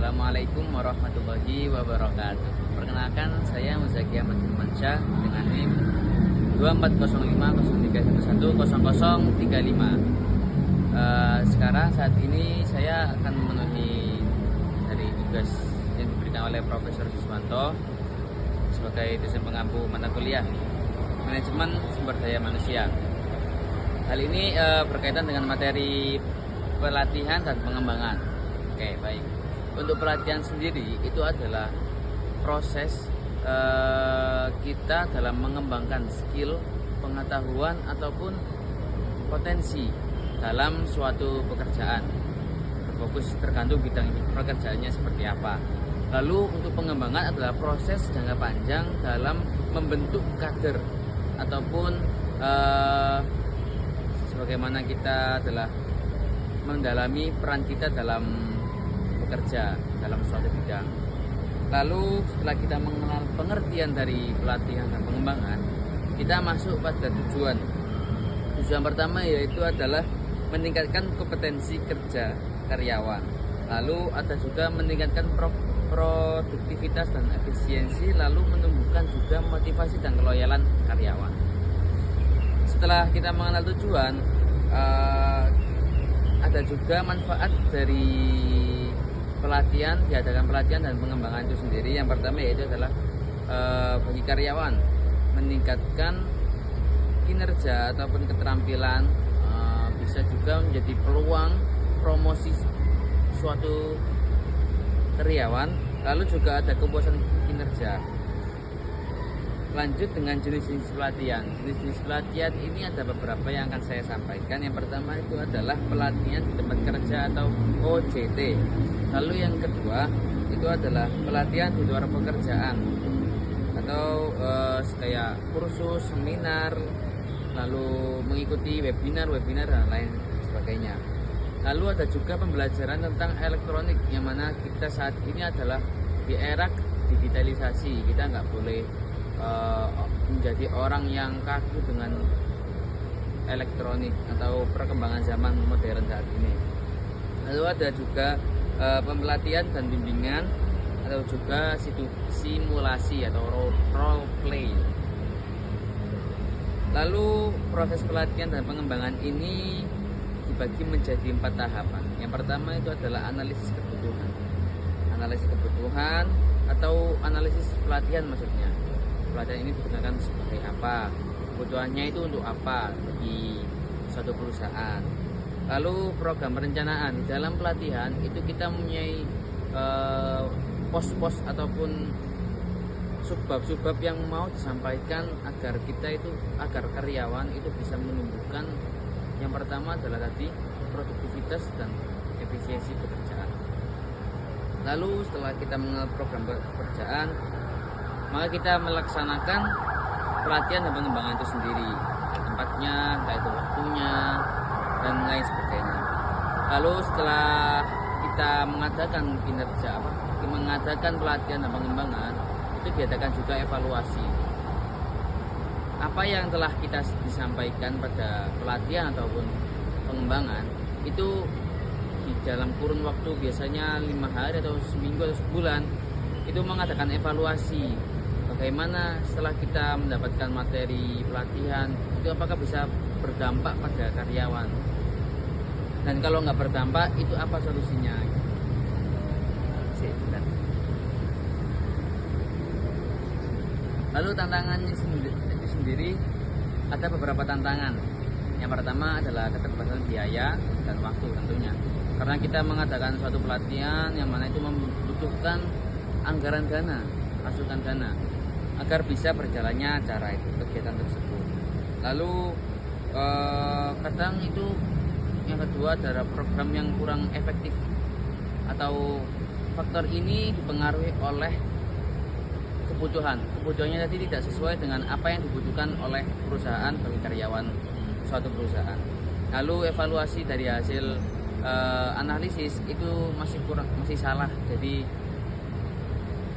Assalamualaikum warahmatullahi wabarakatuh. Perkenalkan, saya Muzaki Ahmad Firmansyah dengan NIM 240503100035. Sekarang saat ini saya akan memenuhi dari tugas yang diberikan oleh Profesor Siswanto sebagai dosen pengampu mata kuliah Manajemen Sumber Daya Manusia. Hal ini berkaitan dengan materi pelatihan dan pengembangan. Oke, baik. Untuk pelatihan sendiri itu adalah proses kita dalam mengembangkan skill, pengetahuan ataupun potensi dalam suatu pekerjaan. Berfokus tergantung bidang pekerjaannya seperti apa. Lalu untuk pengembangan adalah proses jangka panjang dalam membentuk kader ataupun sebagaimana kita adalah mendalami peran kita dalam bekerja dalam suatu bidang. Lalu setelah kita mengenal pengertian dari pelatihan dan pengembangan, kita masuk pada tujuan. Tujuan pertama yaitu adalah meningkatkan kompetensi kerja karyawan. Lalu ada juga meningkatkan produktivitas dan efisiensi, lalu menumbuhkan juga motivasi dan keloyalan karyawan. Setelah kita mengenal tujuan, ada juga manfaat dari diadakan pelatihan dan pengembangan itu sendiri. Yang pertama yaitu adalah bagi karyawan meningkatkan kinerja ataupun keterampilan, bisa juga menjadi peluang promosi suatu karyawan. Lalu juga ada kepuasan kinerja. Lanjut dengan jenis-jenis pelatihan. Jenis-jenis pelatihan ini ada beberapa yang akan saya sampaikan. Yang pertama itu adalah pelatihan di tempat kerja atau OJT. Lalu yang kedua itu adalah pelatihan di luar pekerjaan atau kayak kursus, seminar, lalu mengikuti webinar dan lain sebagainya. Lalu ada juga pembelajaran tentang elektronik, yang mana kita saat ini adalah di era digitalisasi. Kita nggak boleh menjadi orang yang kaku dengan elektronik atau perkembangan zaman modern saat ini. Lalu ada juga pelatihan dan bimbingan atau juga simulasi atau role play. Lalu proses pelatihan dan pengembangan ini dibagi menjadi 4 tahapan. Yang pertama itu adalah analisis kebutuhan. Analisis kebutuhan atau analisis pelatihan maksudnya. Pelatihan ini digunakan sebagai apa? Kebutuhannya itu untuk apa bagi suatu perusahaan. Lalu program perencanaan. Di dalam pelatihan itu kita mempunyai pos-pos ataupun subbab-subbab yang mau disampaikan agar karyawan itu bisa menumbuhkan. Yang pertama adalah tadi produktivitas dan efisiensi pekerjaan. Lalu setelah kita mengenal program pekerjaan, maka kita melaksanakan pelatihan dan pengembangan itu sendiri, tempatnya, entah itu waktunya, dan lain sebagainya. Lalu setelah kita mengadakan pelatihan dan pengembangan, itu diadakan juga evaluasi. Apa yang telah kita disampaikan pada pelatihan ataupun pengembangan, itu di dalam kurun waktu biasanya 5 hari atau seminggu atau sebulan, itu mengadakan evaluasi. Bagaimana setelah kita mendapatkan materi pelatihan itu apakah bisa berdampak pada karyawan, dan kalau nggak berdampak itu apa solusinya. Lalu tantangannya itu sendiri ada beberapa tantangan. Yang pertama adalah keterbatasan biaya dan waktu tentunya, karena kita mengadakan suatu pelatihan yang mana itu membutuhkan anggaran dana, masukan dana agar bisa berjalannya acara itu, kegiatan tersebut. Lalu kadang itu yang kedua adalah program yang kurang efektif, atau faktor ini dipengaruhi oleh kebutuhannya tadi tidak sesuai dengan apa yang dibutuhkan oleh perusahaan bagi karyawan suatu perusahaan. Lalu evaluasi dari hasil analisis itu masih salah, jadi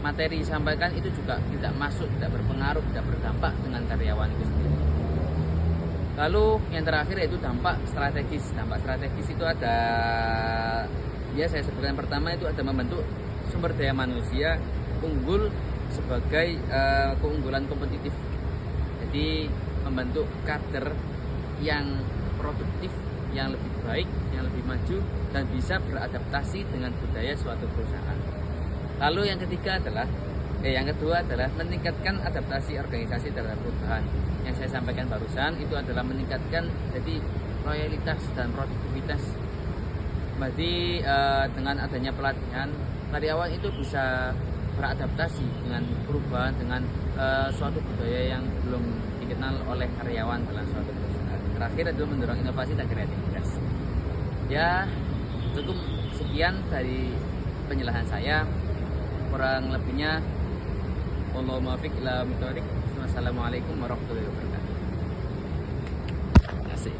materi disampaikan itu juga tidak masuk, tidak berpengaruh, tidak berdampak dengan karyawan itu sendiri. Lalu yang terakhir yaitu dampak strategis. Dampak strategis itu ada, ya saya sebutkan pertama itu ada membentuk sumber daya manusia unggul sebagai keunggulan kompetitif. Jadi membentuk kader yang produktif, yang lebih baik, yang lebih maju, dan bisa beradaptasi dengan budaya suatu perusahaan. Lalu yang kedua adalah meningkatkan adaptasi organisasi terhadap perubahan. Yang saya sampaikan barusan itu adalah meningkatkan jadi loyalitas dan produktivitas. Berarti dengan adanya pelatihan, karyawan itu bisa beradaptasi dengan perubahan, dengan suatu budaya yang belum dikenal oleh karyawan dalam suatu perusahaan. Terakhir adalah mendorong inovasi dan kreativitas. Ya, cukup sekian dari penjelasan saya. Kurang lebihnya, wallahul muwaffiq ila aqwamit thoriq. Wassalamualaikum warahmatullahi wabarakatuh. Asik.